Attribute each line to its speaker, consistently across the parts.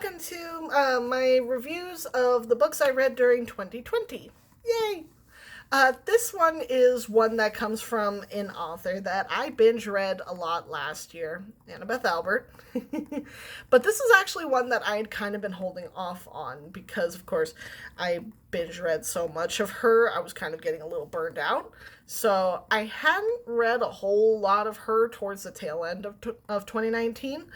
Speaker 1: welcome to my reviews of the books I read during 2020. Yay! This one is one that comes from an author that I binge read a lot last year, Annabeth Albert. But this is actually one that I had kind of been holding off on because, of course, I binge read so much of her, I was kind of getting a little burned out. So I hadn't read a whole lot of her towards the tail end of 2019,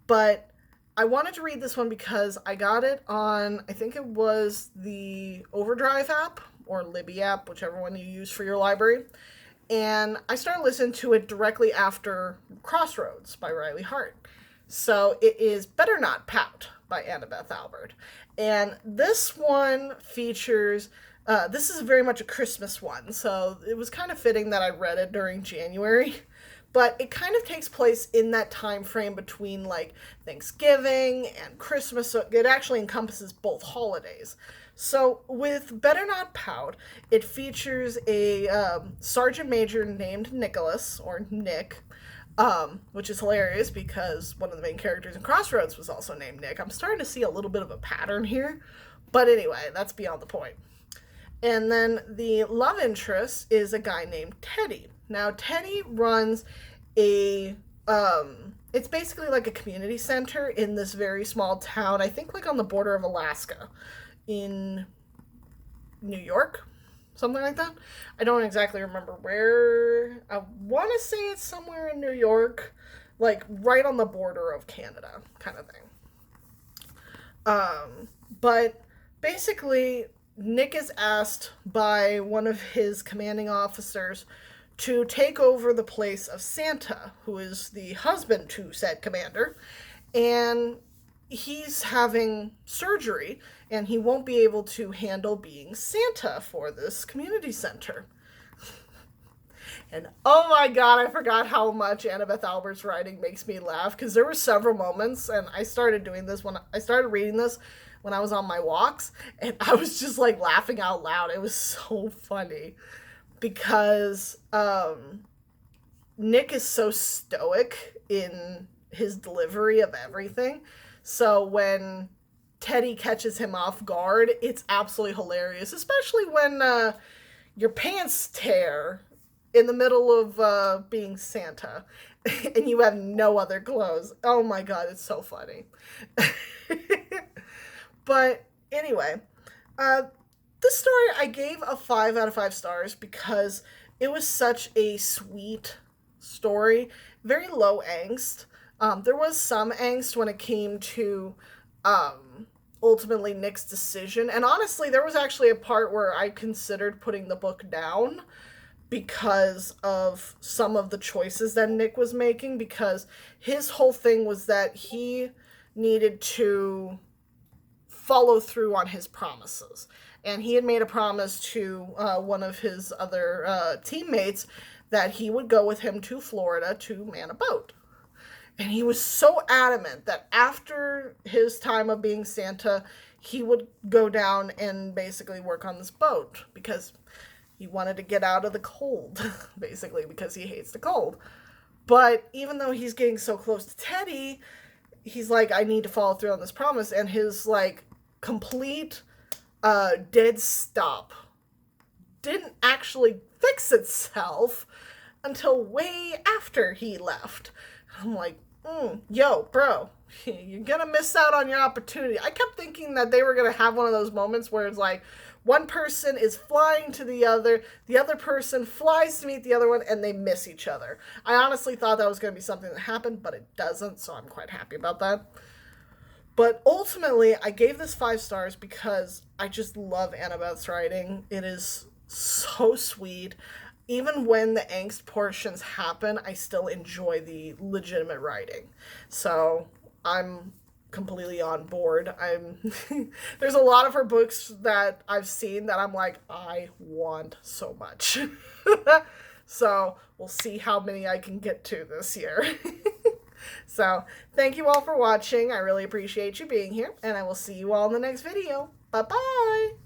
Speaker 1: but I wanted to read this one because I got it on, I think it was the Overdrive app or Libby app, whichever one you use for your library. And I started listening to it directly after Crossroads by Riley Hart. So it is Better Not Pout by Annabeth Albert. And this one features, this is very much a Christmas one. So it was kind of fitting that I read it during January. But it kind of takes place in that time frame between like Thanksgiving and Christmas, so it actually encompasses both holidays. So with Better Not Pout, it features a sergeant major named Nicholas, or Nick, which is hilarious because one of the main characters in Crossroads was also named Nick. I'm starting to see a little bit of a pattern here, but anyway, that's beyond the point. And then the love interest is a guy named Teddy. Now, Teddy runs it's basically like a community center in this very small town, I think like on the border of Alaska, in New York, something like that. I don't exactly remember where. I want to say it's somewhere in New York, like right on the border of Canada, kind of thing. But basically, Nick is asked by one of his commanding officers to take over the place of Santa, who is the husband to said commander, and he's having surgery, and he won't be able to handle being Santa for this community center. And oh my god, I forgot how much Annabeth Albert's writing makes me laugh, because there were several moments, and I started reading this when I was on my walks, and I was just like laughing out loud. It was so funny because Nick is so stoic in his delivery of everything. So when Teddy catches him off guard, it's absolutely hilarious, especially when your pants tear in the middle of being Santa and you have no other clothes. Oh my god, it's so funny. But anyway, this story I gave a 5 out of 5 stars because it was such a sweet story, very low angst. There was some angst when it came to ultimately Nick's decision, and honestly, there was actually a part where I considered putting the book down because of some of the choices that Nick was making, because his whole thing was that he needed to follow through on his promises. And he had made a promise to one of his other teammates that he would go with him to Florida to man a boat. And he was so adamant that after his time of being Santa, he would go down and basically work on this boat because he wanted to get out of the cold, basically, because he hates the cold. But even though he's getting so close to Teddy, he's like, I need to follow through on this promise. And his like complete dead stop didn't actually fix itself until way after he left. I'm like, yo, bro, you're gonna miss out on your opportunity. I kept thinking that they were gonna have one of those moments where it's like one person is flying to the other person flies to meet the other one, and they miss each other. I honestly thought that was gonna be something that happened, but it doesn't, so I'm quite happy about that. But ultimately, I gave this 5 stars because I just love Annabeth's writing. It is so sweet. Even when the angst portions happen, I still enjoy the legitimate writing. So I'm completely on board. There's a lot of her books that I've seen that I'm like, I want so much. So we'll see how many I can get to this year. So, thank you all for watching. I really appreciate you being here, and I will see you all in the next video. Bye-bye!